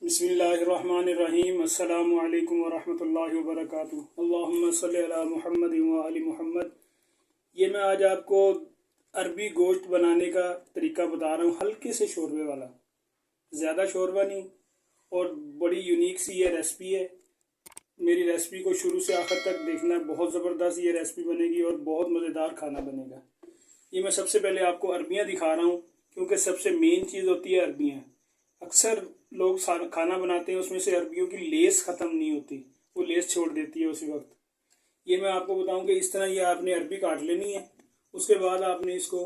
बिस्मिल्लाहिर्रहमानिर्रहीम। अस्सलामु अलैकुम वरहमतुल्लाहि वबरकातुहू। अल्लाहुम्मा सल्लि अला मुहम्मद व आलि मुहम्मद। ये मैं आज आपको अरबी गोश्त बनाने का तरीका बता रहा हूँ, हल्के से शोरबे वाला, ज़्यादा शोरबा नहीं। और बड़ी यूनिक सी ये रेसिपी है। मेरी रेसिपी को शुरू से आखिर तक देखना, बहुत ज़बरदस्त ये रेसिपी बनेगी और बहुत मज़ेदार खाना बनेगा। ये मैं सबसे पहले आपको अरबियाँ दिखा रहा हूँ, क्योंकि सबसे मेन चीज़ होती है अरबियाँ। अक्सर लोग खाना बनाते हैं, उसमें से अरबियों की लेस ख़त्म नहीं होती, वो लेस छोड़ देती है उसी वक्त। ये मैं आपको बताऊं कि इस तरह ये आपने अरबी काट लेनी है। उसके बाद आपने इसको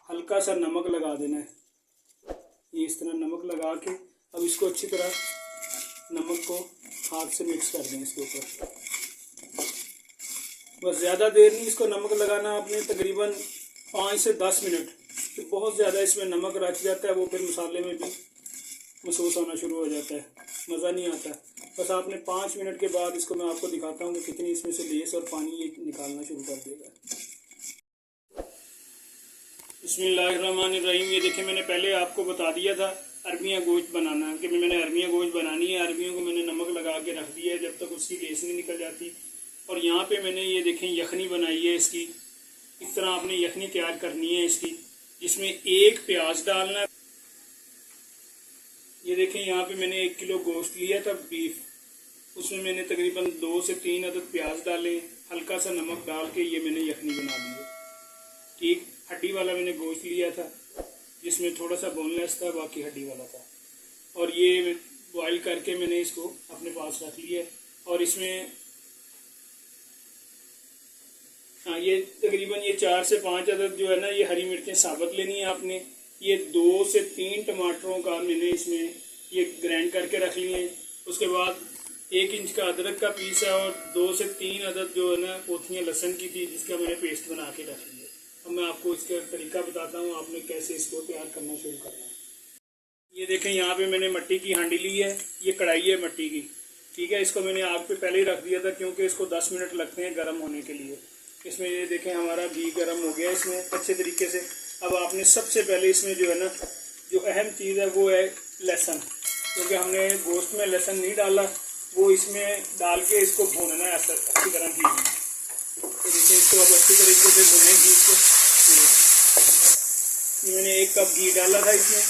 हल्का सा नमक लगा देना है। ये इस तरह नमक लगा के अब इसको अच्छी तरह नमक को हाथ से मिक्स कर दें इसके ऊपर। बस ज़्यादा देर नहीं इसको नमक लगाना आपने, तकरीबन 5 से 10 मिनट। तो बहुत ज़्यादा इसमें नमक रच जाता है, वो फिर मसाले में भी महसूस होना शुरू हो जाता है, मज़ा नहीं आता। बस आपने 5 मिनट के बाद इसको मैं आपको दिखाता हूँ कि कितनी इसमें से लेस और पानी ये निकालना शुरू कर देगा। बिस्मिल्लाहिर्रहमानिर्रहीम। ये देखिए, मैंने पहले आपको बता दिया था अरबियाँ गोश्त बनाना, कि मैंने अरबियाँ गोश्त बनानी है। अरबियों को मैंने नमक लगा के रख दिया है जब तक उसकी लेस नहीं निकल जाती। और यहाँ पे मैंने ये देखें यखनी बनाई है इसकी। इस तरह आपने यखनी तैयार करनी है इसकी, जिसमें 1 प्याज डालना है। ये देखें, यहाँ पे मैंने 1 किलो गोश्त लिया था बीफ, उसमें मैंने तकरीबन 2 से 3 अदद प्याज डाले, हल्का सा नमक डाल के ये मैंने यखनी बना ली है। ठीक, हड्डी वाला मैंने गोश्त लिया था जिसमें थोड़ा सा बोनलेस था, बाकी हड्डी वाला था। और ये बॉयल करके मैंने इसको अपने पास रख लिया। और इसमें ये तकरीबन ये 4 से 5 अदद जो है ना, ये हरी मिर्चें साबुत लेनी है आपने। ये 2 से 3 टमाटरों का मैंने इसमें ये ग्राइंड करके रख लिए हैं। उसके बाद 1 इंच का अदरक का पीस है और 2 से 3 अदद जो है ना पोथियाँ लहसुन की थी, जिसका मैंने पेस्ट बना के रख लिया। अब मैं आपको इसका तरीका बताता हूँ, आपने कैसे इसको तैयार करना शुरू करना है। ये देखें, यहाँ पे मैंने मिट्टी की हांडी ली है, ये कढ़ाई है मिट्टी की। ठीक है, इसको मैंने आग पे पहले ही रख दिया था, क्योंकि इसको 10 मिनट लगते हैं गर्म होने के लिए। इसमें ये देखें हमारा घी गर्म हो गया इसमें अच्छे तरीके से। अब आपने सबसे पहले इसमें जो है ना, जो अहम चीज़ है वो है लहसुन, क्योंकि हमने गोश्त में लहसुन नहीं डाला, वो इसमें डाल के इसको भूनना है अच्छी तरह घी में। तो देखिए, इसको अब अच्छी तरीके से भुने घी को। मैंने 1 कप घी डाला था इसमें,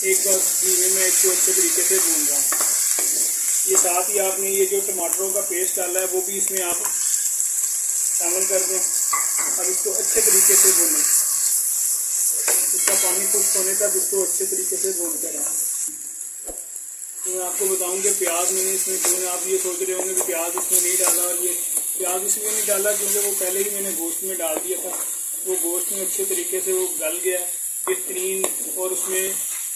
1 कप घी में मैं इसको अच्छे तरीके से भून रहा हूँ। ये साथ ही आपने ये जो टमाटरों का पेस्ट डाला है वो भी इसमें आप शामिल कर दें। अब इसको अच्छे तरीके से भूनें, इसका पानी खुश्क होने तक इसको अच्छे तरीके से भून कर रखें। तो मैं आपको बताऊं कि प्याज मैंने इसमें क्यों, आप ये सोच रहे होंगे कि प्याज इसमें नहीं डाला। और ये प्याज इसलिए नहीं डाला क्योंकि वो पहले ही मैंने गोश्त में डाल दिया था, वो गोश्त में अच्छे तरीके से वो गल गया बेहतरीन। और उसमें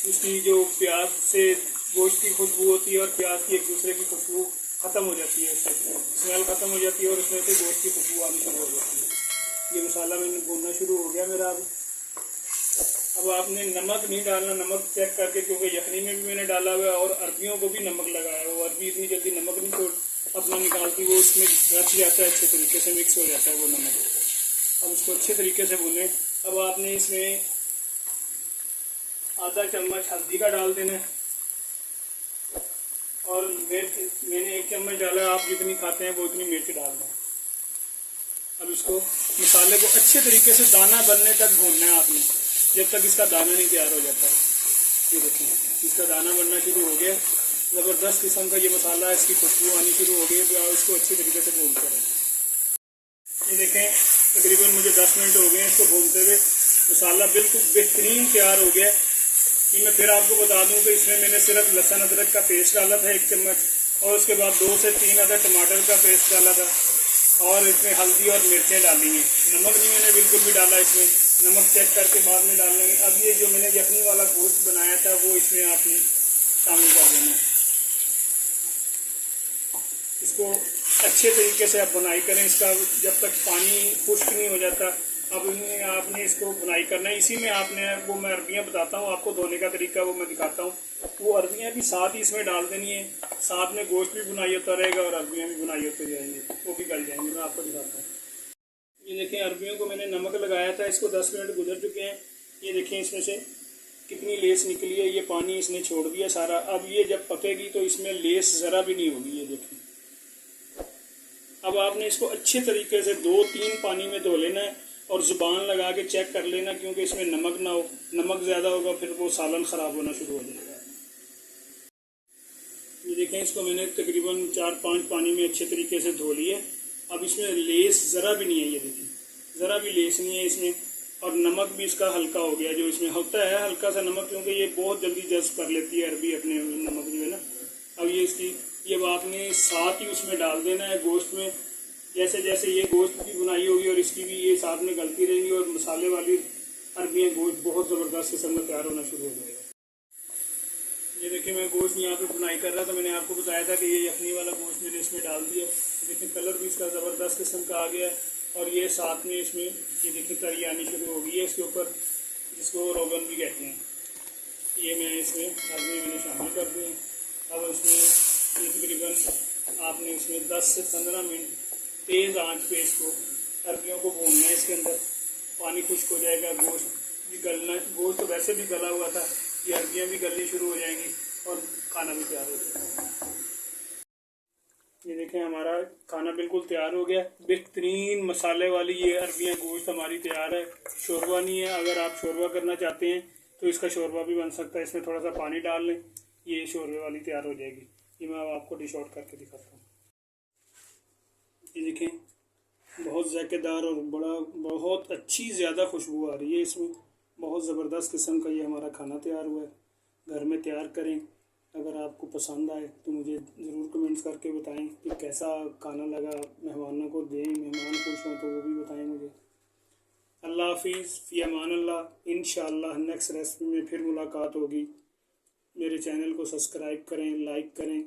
उसकी जो प्याज से गोश्त की खुशबू होती है और प्याज की एक दूसरे की खुशबू ख़त्म हो जाती है, उससे स्मेल ख़त्म हो जाती है और उसमें से गोश्त की खुशबू आनी शुरू हो जाती है। ये मसाला मैंने भूनना शुरू हो गया मेरा। अब आपने नमक नहीं डालना, नमक चेक करके, क्योंकि यखनी में भी मैंने डाला हुआ है और अरबियों को भी नमक लगाया है। वो अरबी इतनी जल्दी नमक नहीं छोड़ अपना निकालती, वो उसमें रच जाता है, अच्छे तरीके से मिक्स हो जाता है वो नमक। अब उसको अच्छे तरीके से भूनें। अब आपने इसमें आधा चम्मच हल्दी का डाल देना है और मिर्च मैंने 1 चम्मच डाला, आप जितनी खाते हैं वो उतनी मिर्च डाल दें। अब इसको मसाले को अच्छे तरीके से दाना बनने तक भूनना है आपने, जब तक इसका दाना नहीं तैयार हो जाता। ये देखिए, इसका दाना बनना शुरू हो गया, ज़बरदस्त किस्म का ये मसाला, इसकी खुशबू आनी शुरू हो गई। तो इसको अच्छे तरीके से भूनते रहें। ये देखें, तकरीबन मुझे 10 मिनट हो गए इसको भूनते हुए। मसाला बिल्कुल बेहतरीन तैयार हो गया। कि मैं फिर आपको बता दूं कि इसमें मैंने सिर्फ लहसुन अदरक का पेस्ट डाला था 1 चम्मच, और उसके बाद 2 से 3 अदद टमाटर का पेस्ट डाला था, और इसमें हल्दी और मिर्चें डाली हैं। नमक नहीं मैंने बिल्कुल भी डाला इसमें, नमक चेक करके बाद में डाल लेंगे। अब ये जो मैंने यखनी वाला गोश्त बनाया था वो इसमें आपने शामिल कर देना है। इसको अच्छे तरीके से आप बुनाई करें, इसका जब तक पानी खुश्क नहीं हो जाता। अब आपने इसको बुनाई करना है। इसी में आपने, वो मैं अरबियाँ बताता हूँ आपको, धोने का तरीका वो मैं दिखाता हूँ। वो अरबियाँ भी साथ ही इसमें डाल देनी है, साथ में गोश्त भी बुनाई होता रहेगा और अरबियाँ भी बुनाई होते जाएंगे, वो भी गल जाएंगे। मैं आपको दिखाता हूँ। ये देखें, अरबियों को मैंने नमक लगाया था, इसको 10 मिनट गुजर चुके हैं। ये देखें, इसमें से कितनी लेस निकली है, ये पानी इसने छोड़ दिया सारा। अब ये जब पकेगी तो इसमें लेस ज़रा भी नहीं होगी, ये देखें। अब आपने इसको अच्छे तरीके से 2-3 पानी में धो लेना है और ज़ुबान लगा के चेक कर लेना, क्योंकि इसमें नमक ना हो। नमक ज़्यादा होगा फिर वो सालन ख़राब होना शुरू हो जाएगा। ये देखें, इसको मैंने तकरीबन 4-5 पानी में अच्छे तरीके से धो लिए। अब इसमें लेस ज़रा भी नहीं है, ये देखिए ज़रा भी लेस नहीं है इसमें। और नमक भी इसका हल्का हो गया, जो इसमें होता है हल्का सा नमक, क्योंकि ये बहुत जल्दी जज्ब कर लेती है अरबी अपने नमक जो है ना। अब ये इसकी ये आपने साथ ही उसमें डाल देना है गोश्त में। जैसे जैसे ये गोश्त की बुनाई होगी और इसकी भी ये साथ में गलती रहेगी और मसाले वाली अरबियाँ गोश्त बहुत ज़बरदस्त किस्म का तैयार होना शुरू हो जाएगा। ये देखिए, मैं गोश्त यहाँ पे बुनाई कर रहा था, मैंने आपको बताया था कि ये यखनी वाला गोश्त मैंने इसमें डाल दिया। देखिए कलर भी इसका ज़बरदस्त किस्म का आ गया है और ये साथ में इसमें ये देखिए तरी आनी शुरू हो गई है इसके ऊपर, जिसको रोगन भी कहते हैं। ये मैं इसमें अरबी मैंने शामिल कर दी है। अब इसमें ये तकरीबन आपने इसमें 10 से 15 मिनट तेज़ आंच पे इसको अरबियों को भूनना है। इसके अंदर पानी खुश्क हो जाएगा, गोश्त भी गलना, गोश्त तो वैसे भी गला हुआ था, ये अरबियाँ भी गलनी शुरू हो जाएंगी और खाना भी तैयार हो जाएगा। ये देखें, हमारा खाना बिल्कुल तैयार हो गया। बेहतरीन मसाले वाली ये अरबियाँ गोश्त हमारी तैयार है। शोरबा नहीं है, अगर आप शोरबा करना चाहते हैं तो इसका शोरबा भी बन सकता है। इसमें थोड़ा सा पानी डाल लें, ये शोरबे वाली तैयार हो जाएगी। ये मैं अब आपको डिश आउट करके दिखाता हूँ। ये देखें, बहुत ज़ायकेदार और बहुत अच्छी ज़्यादा खुशबू आ रही है इसमें। बहुत ज़बरदस्त किस्म का ये हमारा खाना तैयार हुआ है। घर में तैयार करें। अगर आपको पसंद आए तो मुझे ज़रूर कमेंट्स करके बताएं कि कैसा खाना लगा। मेहमानों को दें, मेहमान खुश हों तो वो भी बताएं मुझे। अल्लाह हाफिज़, फ़ी अमान अल्लाह। इंशाअल्लाह नेक्स्ट रेसिपी में फिर मुलाकात होगी। मेरे चैनल को सब्सक्राइब करें, लाइक करें।